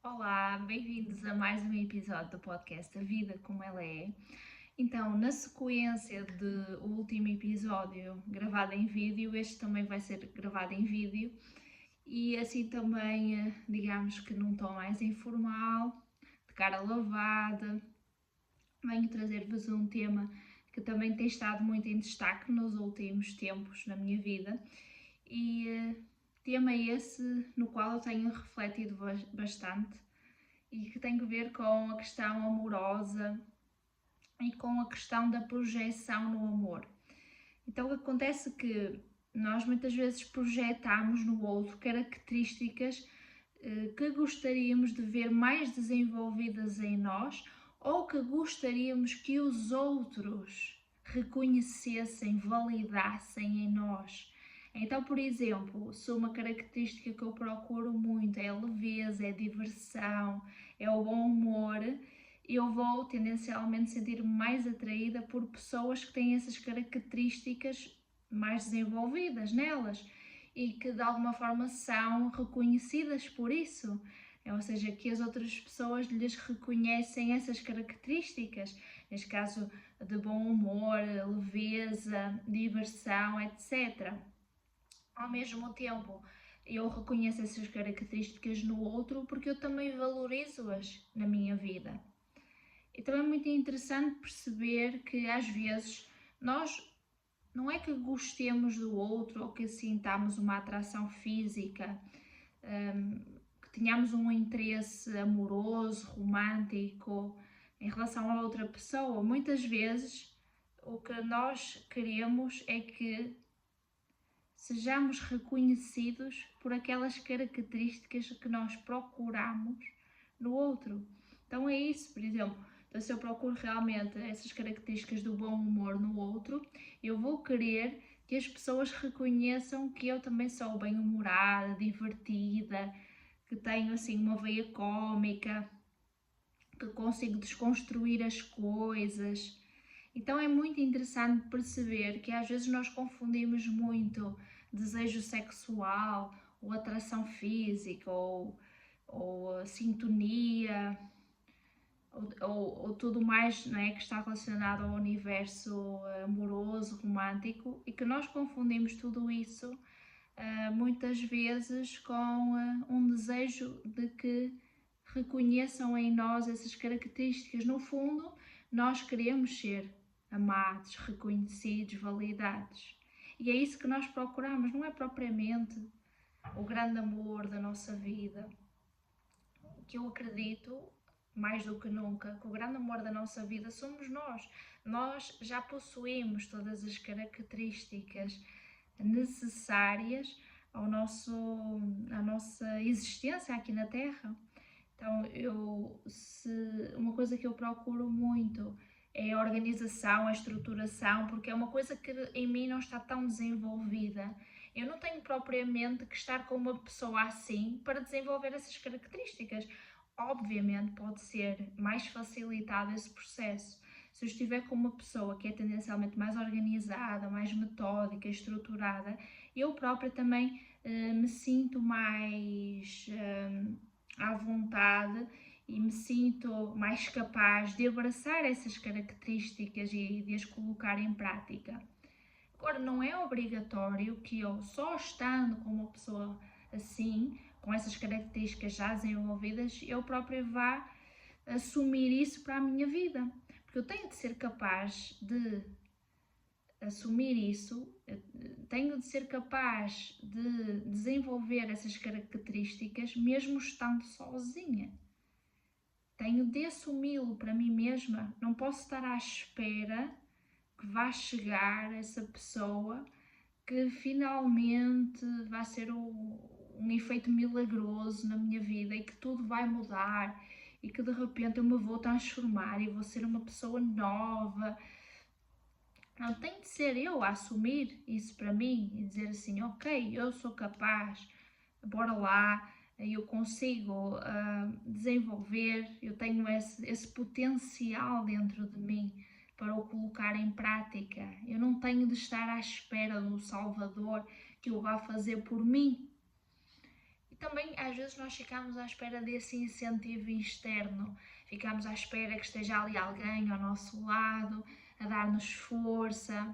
Olá, bem-vindos a mais um episódio do podcast A Vida Como Ela É. Então, na sequência do último episódio gravado em vídeo, este também vai ser gravado em vídeo e assim também, digamos que num tom mais informal, de cara lavada, venho trazer-vos um tema que também tem estado muito em destaque nos últimos tempos na minha vida e tema esse no qual eu tenho refletido bastante e que tem que ver com a questão amorosa e com a questão da projeção no amor. Então acontece que nós muitas vezes projetamos no outro características que gostaríamos de ver mais desenvolvidas em nós ou que gostaríamos que os outros reconhecessem, validassem em nós. Então, por exemplo, se uma característica que eu procuro muito é a leveza, é a diversão, é o bom humor, eu vou tendencialmente sentir-me mais atraída por pessoas que têm essas características mais desenvolvidas nelas e que de alguma forma são reconhecidas por isso. Ou seja, que as outras pessoas lhes reconhecem essas características, neste caso de bom humor, leveza, diversão, etc. Ao mesmo tempo, eu reconheço essas características no outro porque eu também valorizo-as na minha vida. Então é muito interessante perceber que às vezes nós não é que gostemos do outro ou que sintamos uma atração física, que tenhamos um interesse amoroso, romântico em relação a outra pessoa. Muitas vezes o que nós queremos é que sejamos reconhecidos por aquelas características que nós procuramos no outro. Então é isso, por exemplo, então, se eu procuro realmente essas características do bom humor no outro, eu vou querer que as pessoas reconheçam que eu também sou bem-humorada, divertida, que tenho assim uma veia cómica, que consigo desconstruir as coisas. Então é muito interessante perceber que às vezes nós confundimos muito desejo sexual, ou atração física, ou sintonia, ou tudo mais, não é, que está relacionado ao universo amoroso, romântico, e que nós confundimos tudo isso muitas vezes com um desejo de que reconheçam em nós essas características. No fundo, nós queremos ser amados, reconhecidos, validados. E é isso que nós procuramos, não é propriamente o grande amor da nossa vida, que eu acredito mais do que nunca que o grande amor da nossa vida somos nós. Nós já possuímos todas as características necessárias à nossa existência aqui na Terra. Então, uma coisa que eu procuro muito é a organização, a estruturação, porque é uma coisa que em mim não está tão desenvolvida. Eu não tenho propriamente que estar com uma pessoa assim para desenvolver essas características. Obviamente pode ser mais facilitado esse processo se eu estiver com uma pessoa que é tendencialmente mais organizada, mais metódica, estruturada. Eu própria também me sinto mais à vontade e me sinto mais capaz de abraçar essas características e de as colocar em prática. Agora, não é obrigatório que eu, só estando com uma pessoa assim, com essas características já desenvolvidas, eu própria vá assumir isso para a minha vida. Porque eu tenho de ser capaz de assumir isso, tenho de ser capaz de desenvolver essas características mesmo estando sozinha. Tenho de assumi-lo para mim mesma, não posso estar à espera que vá chegar essa pessoa que finalmente vai ser um efeito milagroso na minha vida e que tudo vai mudar e que de repente eu me vou transformar e vou ser uma pessoa nova. Não, tem de ser eu a assumir isso para mim e dizer assim, ok, eu sou capaz, bora lá, eu consigo desenvolver, eu tenho esse potencial dentro de mim para o colocar em prática. Eu não tenho de estar à espera do Salvador que o vá fazer por mim. também às vezes nós ficamos à espera desse incentivo externo, ficamos à espera que esteja ali alguém ao nosso lado, a dar-nos força,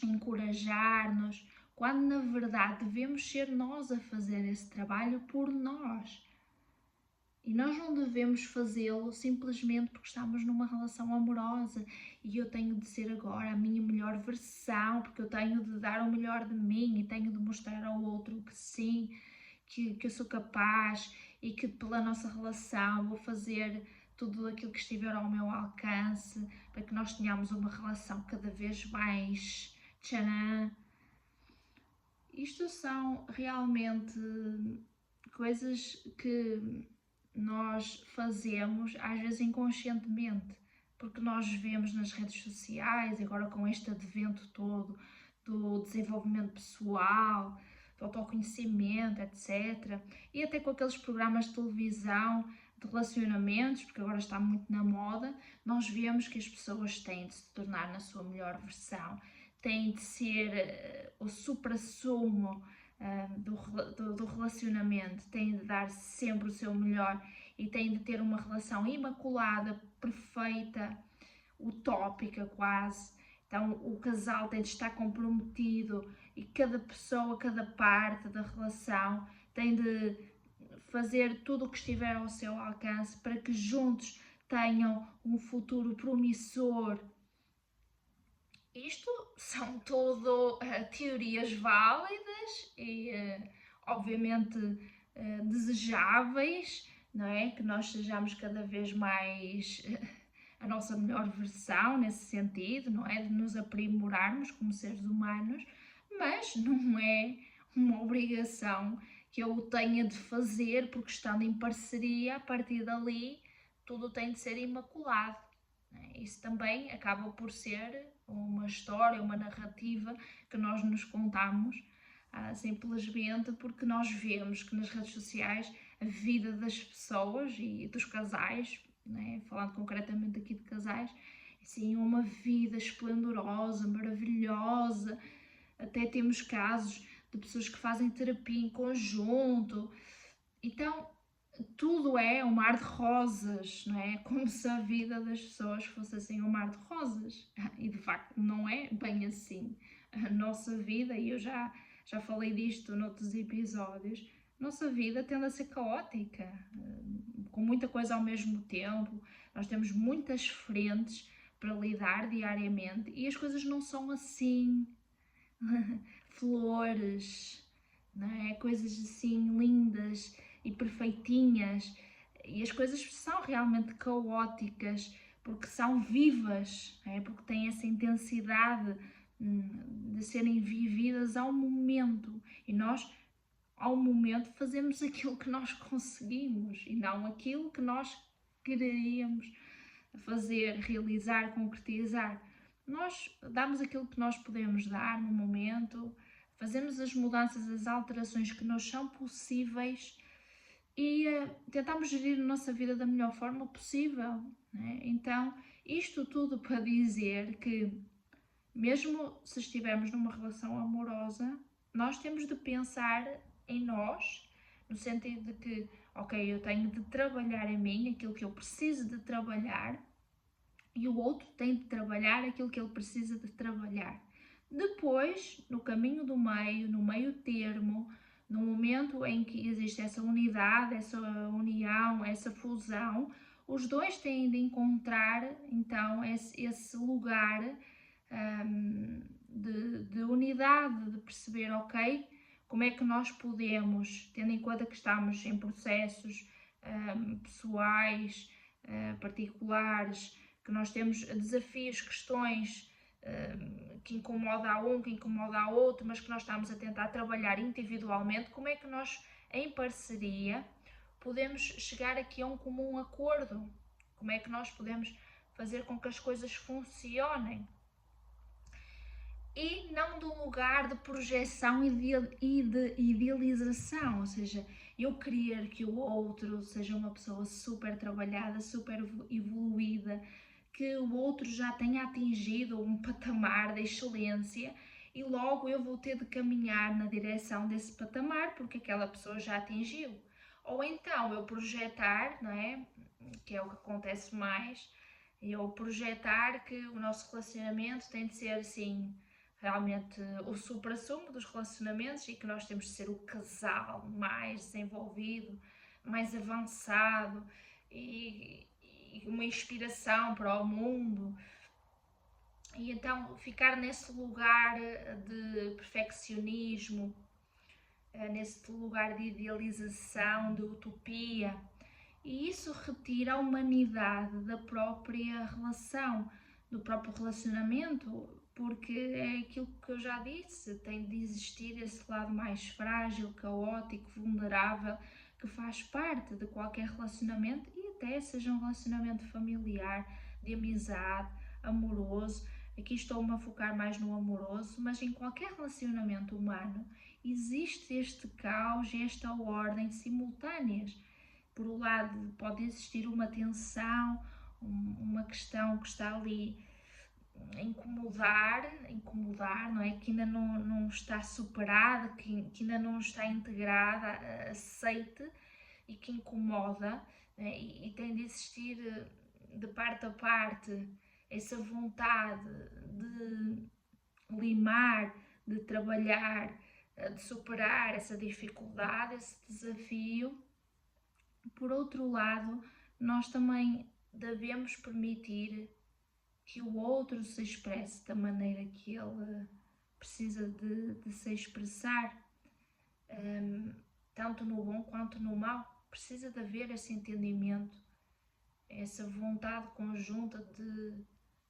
a encorajar-nos, quando na verdade devemos ser nós a fazer esse trabalho por nós. E nós não devemos fazê-lo simplesmente porque estamos numa relação amorosa e eu tenho de ser agora a minha melhor versão, porque eu tenho de dar o melhor de mim e tenho de mostrar ao outro que sim, que eu sou capaz e que pela nossa relação vou fazer tudo aquilo que estiver ao meu alcance para que nós tenhamos uma relação cada vez mais tcharam. Isto são realmente coisas que nós fazemos, às vezes inconscientemente, porque nós vemos nas redes sociais, agora com este advento todo do desenvolvimento pessoal, do autoconhecimento, etc. E até com aqueles programas de televisão de relacionamentos, porque agora está muito na moda, nós vemos que as pessoas têm de se tornar na sua melhor versão, têm de ser o supra-sumo do relacionamento, têm de dar sempre o seu melhor e têm de ter uma relação imaculada, perfeita, utópica quase. Então o casal tem de estar comprometido e cada pessoa, cada parte da relação tem de fazer tudo o que estiver ao seu alcance para que juntos tenham um futuro promissor. Isto são tudo teorias válidas e obviamente desejáveis, não é? Que nós sejamos cada vez mais a nossa melhor versão nesse sentido, não é? De nos aprimorarmos como seres humanos, mas não é uma obrigação que eu tenha de fazer porque estando em parceria, a partir dali tudo tem de ser imaculado. Isso também acaba por ser uma história, uma narrativa que nós nos contamos simplesmente porque nós vemos que nas redes sociais a vida das pessoas e dos casais, né, falando concretamente aqui de casais, assim, uma vida esplendorosa, maravilhosa. Até temos casos de pessoas que fazem terapia em conjunto. Então, tudo é um mar de rosas, não é? Como se a vida das pessoas fosse assim um mar de rosas. E de facto não é bem assim. A nossa vida, e eu já falei disto noutros episódios, nossa vida tende a ser caótica, com muita coisa ao mesmo tempo. Nós temos muitas frentes para lidar diariamente e as coisas não são assim. Flores, não é? Coisas assim lindas e perfeitinhas, e as coisas são realmente caóticas porque são vivas, é? Porque têm essa intensidade de serem vividas ao momento e nós ao momento fazemos aquilo que nós conseguimos e não aquilo que nós quereríamos fazer, realizar, concretizar. Nós damos aquilo que nós podemos dar no momento, fazemos as mudanças, as alterações que nos são possíveis e tentamos gerir a nossa vida da melhor forma possível, né? Então, isto tudo para dizer que, mesmo se estivermos numa relação amorosa, nós temos de pensar em nós, no sentido de que, ok, eu tenho de trabalhar em mim aquilo que eu preciso de trabalhar e o outro tem de trabalhar aquilo que ele precisa de trabalhar. Depois, no caminho do meio, no meio termo, no momento em que existe essa unidade, essa união, essa fusão, os dois têm de encontrar então esse lugar de unidade, de perceber, ok, como é que nós podemos, tendo em conta que estamos em processos pessoais, particulares, que nós temos desafios, questões que incomoda a um, que incomoda a outro, mas que nós estamos a tentar trabalhar individualmente, como é que nós, em parceria, podemos chegar aqui a um comum acordo? Como é que nós podemos fazer com que as coisas funcionem? E não do lugar de projeção e de idealização, ou seja, eu querer que o outro seja uma pessoa super trabalhada, super evoluída, que o outro já tenha atingido um patamar de excelência e logo eu vou ter de caminhar na direção desse patamar porque aquela pessoa já atingiu. Ou então eu projetar, não é? Que é o que acontece mais, eu projetar que o nosso relacionamento tem de ser assim, realmente o supra-sumo dos relacionamentos e que nós temos de ser o casal mais desenvolvido, mais avançado e uma inspiração para o mundo. E então ficar nesse lugar de perfeccionismo, nesse lugar de idealização, de utopia, e isso retira a humanidade da própria relação, do próprio relacionamento, porque é aquilo que eu já disse, tem de existir esse lado mais frágil, caótico, vulnerável, que faz parte de qualquer relacionamento e até seja um relacionamento familiar, de amizade, amoroso. Aqui estou-me a focar mais no amoroso, mas em qualquer relacionamento humano existe este caos e esta ordem simultâneas. Por um lado, pode existir uma tensão, uma questão que está ali a incomodar, não é? Que ainda não está superada, que ainda não está integrada, aceite e que incomoda, né? E tem de existir de parte a parte essa vontade de limar, de trabalhar, de superar essa dificuldade, esse desafio. Por outro lado, nós também devemos permitir que o outro se expresse da maneira que ele precisa de se expressar, tanto no bom quanto no mau. Precisa de haver esse entendimento, essa vontade conjunta de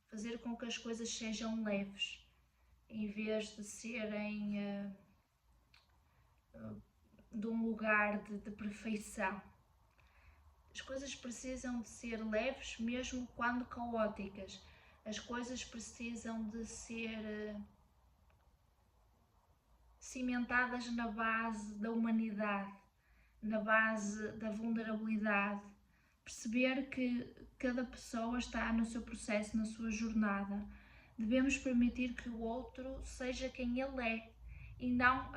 fazer com que as coisas sejam leves, em vez de serem de um lugar de perfeição. As coisas precisam de ser leves, mesmo quando caóticas. As coisas precisam de ser cimentadas na base da humanidade, na base da vulnerabilidade. Perceber que cada pessoa está no seu processo, na sua jornada. Devemos permitir que o outro seja quem ele é e não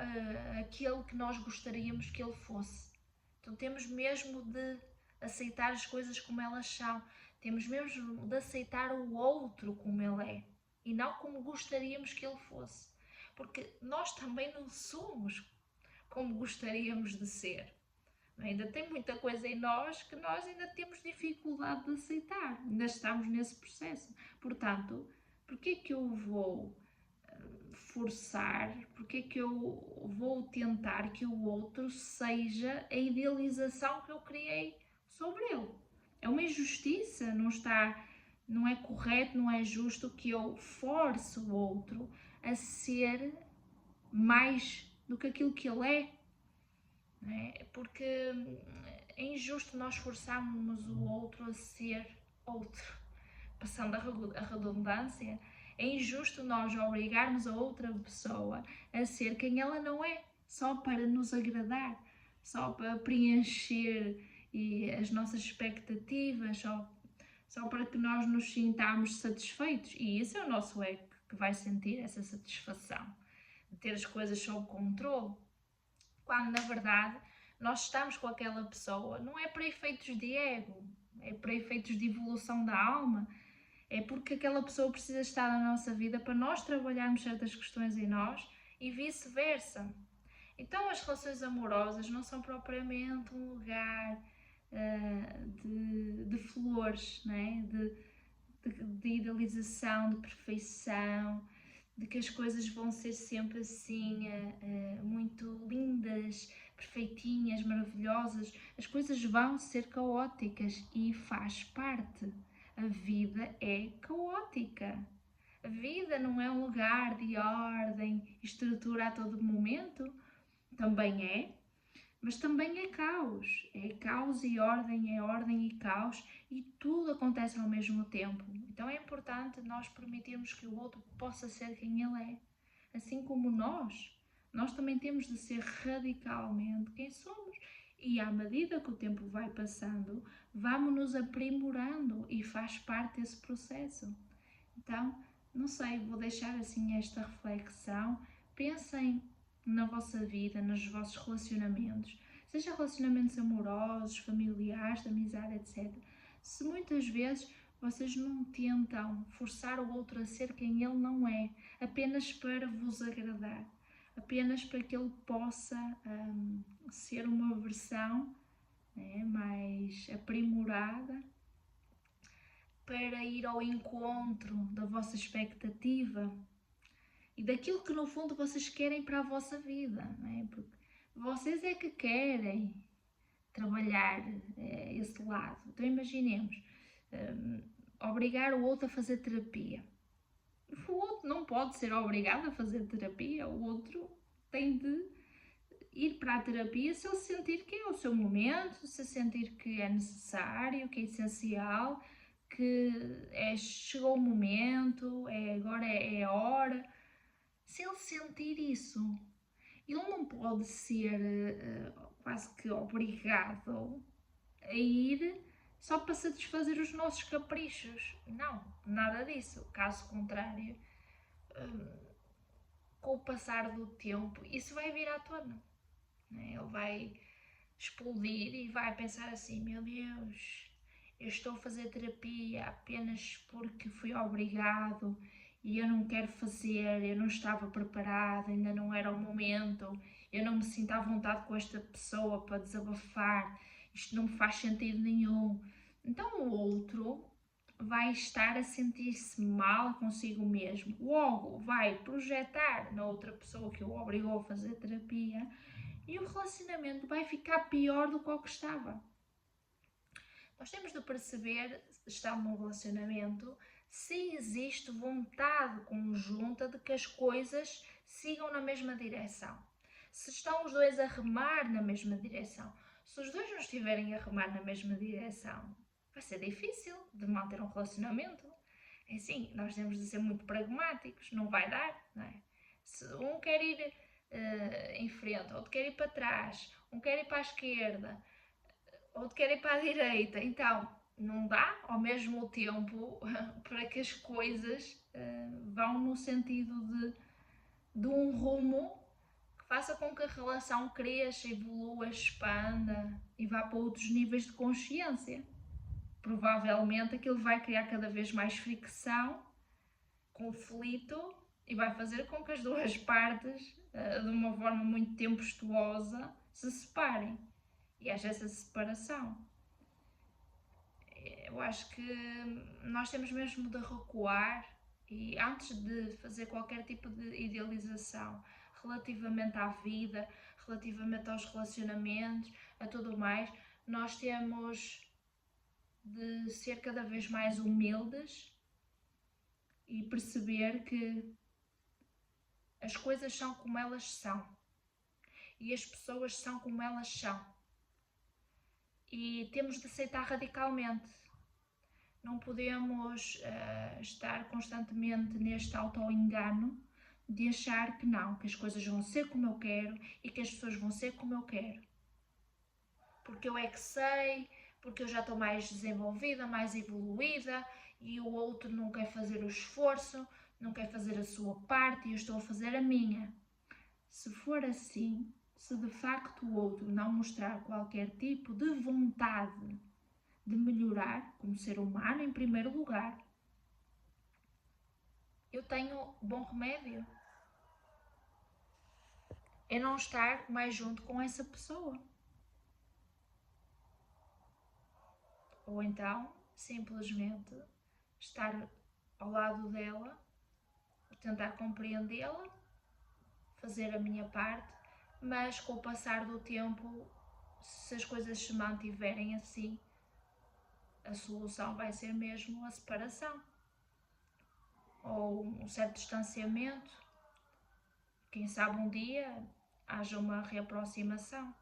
aquele que nós gostaríamos que ele fosse. Então temos mesmo de aceitar as coisas como elas são. Temos mesmo de aceitar o outro como ele é e não como gostaríamos que ele fosse. Porque nós também não somos como gostaríamos de ser. Ainda tem muita coisa em nós que nós ainda temos dificuldade de aceitar. Ainda estamos nesse processo. Portanto, porquê que eu vou forçar, porque que eu vou tentar que o outro seja a idealização que eu criei sobre ele? É uma injustiça, não é correto, não é justo que eu force o outro a ser mais do que aquilo que ele é, não é? Porque é injusto nós forçarmos o outro a ser outro, passando a redundância. É injusto nós obrigarmos a outra pessoa a ser quem ela não é, só para nos agradar, só para preencher as nossas expectativas, só para que nós nos sintamos satisfeitos. E isso é o nosso ego que vai sentir essa satisfação, de ter as coisas sob controle. Quando, na verdade, nós estamos com aquela pessoa, não é para efeitos de ego, é para efeitos de evolução da alma. É porque aquela pessoa precisa estar na nossa vida para nós trabalharmos certas questões em nós e vice-versa. Então as relações amorosas não são propriamente um lugar de flores, né? de idealização, de perfeição, de que as coisas vão ser sempre assim muito lindas, perfeitinhas, maravilhosas. As coisas vão ser caóticas e faz parte. A vida é caótica. A vida não é um lugar de ordem e estrutura a todo momento. Também é, mas também é caos. É caos e ordem, é ordem e caos, e tudo acontece ao mesmo tempo. Então é importante nós permitirmos que o outro possa ser quem ele é. Assim como nós também temos de ser radicalmente quem somos. E à medida que o tempo vai passando, vamos nos aprimorando e faz parte desse processo. Então, não sei, vou deixar assim esta reflexão. Pensem na vossa vida, nos vossos relacionamentos, seja relacionamentos amorosos, familiares, de amizade, etc. Se muitas vezes vocês não tentam forçar o outro a ser quem ele não é, apenas para vos agradar, apenas para que ele possa ser uma versão, né, mais aprimorada, para ir ao encontro da vossa expectativa e daquilo que no fundo vocês querem para a vossa vida, não é? Porque vocês é que querem trabalhar esse lado. Então imaginemos, obrigar o outro a fazer terapia. O outro não pode ser obrigado a fazer terapia, o outro tem de ir para a terapia se ele sentir que é o seu momento, se sentir que é necessário, que é essencial, que chegou o momento, agora é a hora. Se ele sentir isso, ele não pode ser quase que obrigado a ir só para satisfazer os nossos caprichos. Não, nada disso. Caso contrário, com o passar do tempo, isso vai vir à tona. Ele vai explodir e vai pensar assim: meu Deus, eu estou a fazer terapia apenas porque fui obrigado e eu não quero fazer, eu não estava preparado, ainda não era o momento, eu não me sinto à vontade com esta pessoa para desabafar, isto não me faz sentido nenhum. Então o outro vai estar a sentir-se mal consigo mesmo, logo vai projetar na outra pessoa que o obrigou a fazer terapia e o relacionamento vai ficar pior do que o que estava. Nós temos de perceber, estando num relacionamento, se existe vontade conjunta de que as coisas sigam na mesma direção. Se estão os dois a remar na mesma direção. Se os dois não estiverem a remar na mesma direção, vai ser difícil de manter um relacionamento. É assim, nós temos de ser muito pragmáticos, não vai dar, não é? Se um quer ir em frente, outro quer ir para trás, um quer ir para a esquerda, outro quer ir para a direita, então não dá ao mesmo tempo para que as coisas vão no sentido de um rumo que faça com que a relação cresça, evolua, expanda e vá para outros níveis de consciência. Provavelmente aquilo vai criar cada vez mais fricção, conflito e vai fazer com que as duas partes, de uma forma muito tempestuosa, se separem. E haja essa separação. Eu acho que nós temos mesmo de recuar e antes de fazer qualquer tipo de idealização relativamente à vida, relativamente aos relacionamentos, a tudo mais, nós temos de ser cada vez mais humildes e perceber que as coisas são como elas são e as pessoas são como elas são e temos de aceitar radicalmente. Não podemos estar constantemente neste auto-engano de achar que não, que as coisas vão ser como eu quero e que as pessoas vão ser como eu quero. Porque eu é que sei, porque eu já estou mais desenvolvida, mais evoluída e o outro não quer fazer o esforço, não quer fazer a sua parte e eu estou a fazer a minha. Se for assim, se de facto o outro não mostrar qualquer tipo de vontade de melhorar como ser humano em primeiro lugar, eu tenho bom remédio. É não estar mais junto com essa pessoa. Ou então, simplesmente, estar ao lado dela, tentar compreendê-la, fazer a minha parte, mas com o passar do tempo, se as coisas se mantiverem assim, a solução vai ser mesmo a separação. Ou um certo distanciamento. Quem sabe um dia haja uma reaproximação.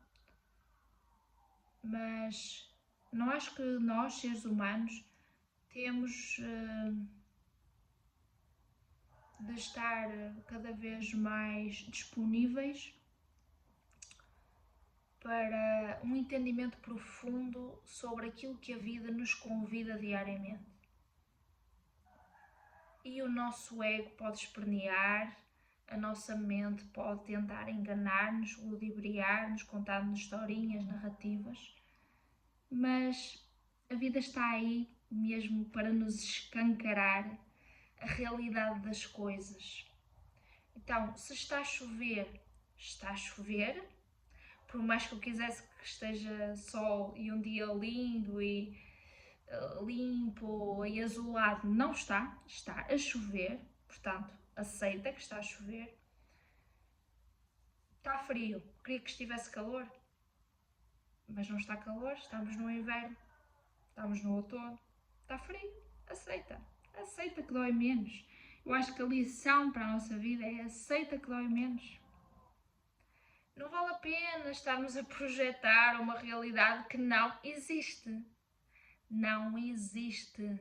Mas não acho que nós, seres humanos, temos de estar cada vez mais disponíveis para um entendimento profundo sobre aquilo que a vida nos convida diariamente. e o nosso ego pode espernear, a nossa mente pode tentar enganar-nos, ludibriar-nos, contar-nos historinhas, narrativas, mas a vida está aí mesmo para nos escancarar a realidade das coisas. Então, se está a chover, por mais que eu quisesse que esteja sol e um dia lindo e limpo e azulado, não está a chover, portanto, aceita que está a chover. Está frio, queria que estivesse calor, mas não está calor, estamos no inverno, estamos no outono, está frio, aceita que dói menos. Eu acho que a lição para a nossa vida é aceita que dói menos. Não vale a pena estarmos a projetar uma realidade que não existe. Não existe.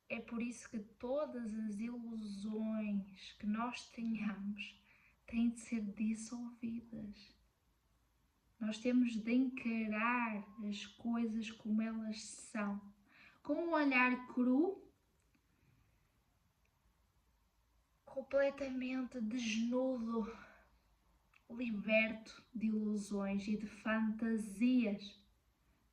É por isso que todas as ilusões que nós tenhamos têm de ser dissolvidas. Nós temos de encarar as coisas como elas são, com um olhar cru, completamente desnudo, liberto de ilusões e de fantasias.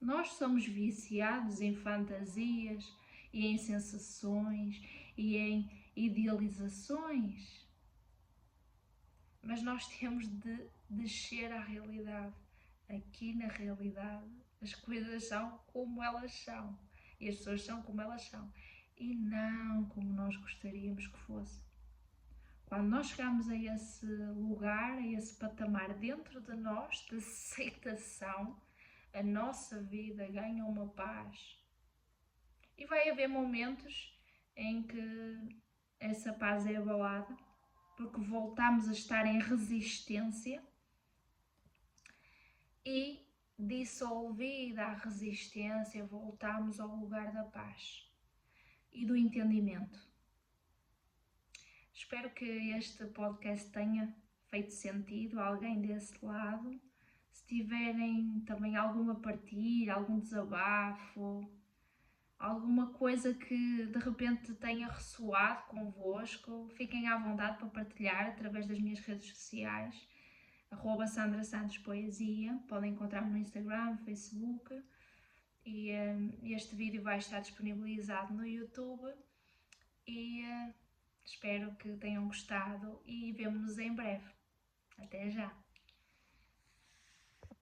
Nós somos viciados em fantasias e em sensações e em idealizações, mas nós temos de descer à realidade. Aqui na realidade as coisas são como elas são e as pessoas são como elas são e não como nós gostaríamos que fosse. Quando nós chegamos a esse lugar, a esse patamar dentro de nós de aceitação, a nossa vida ganha uma paz. E vai haver momentos em que essa paz é abalada, porque voltamos a estar em resistência e, dissolvida a resistência, voltamos ao lugar da paz e do entendimento. Espero que este podcast tenha feito sentido a alguém desse lado. Se tiverem também alguma partilha, algum desabafo, alguma coisa que de repente tenha ressoado convosco, fiquem à vontade para partilhar através das minhas redes sociais, @SandraSantosPoesia. Podem encontrar-me no Instagram, Facebook, e este vídeo vai estar disponibilizado no YouTube e espero que tenham gostado e vemo-nos em breve. Até já!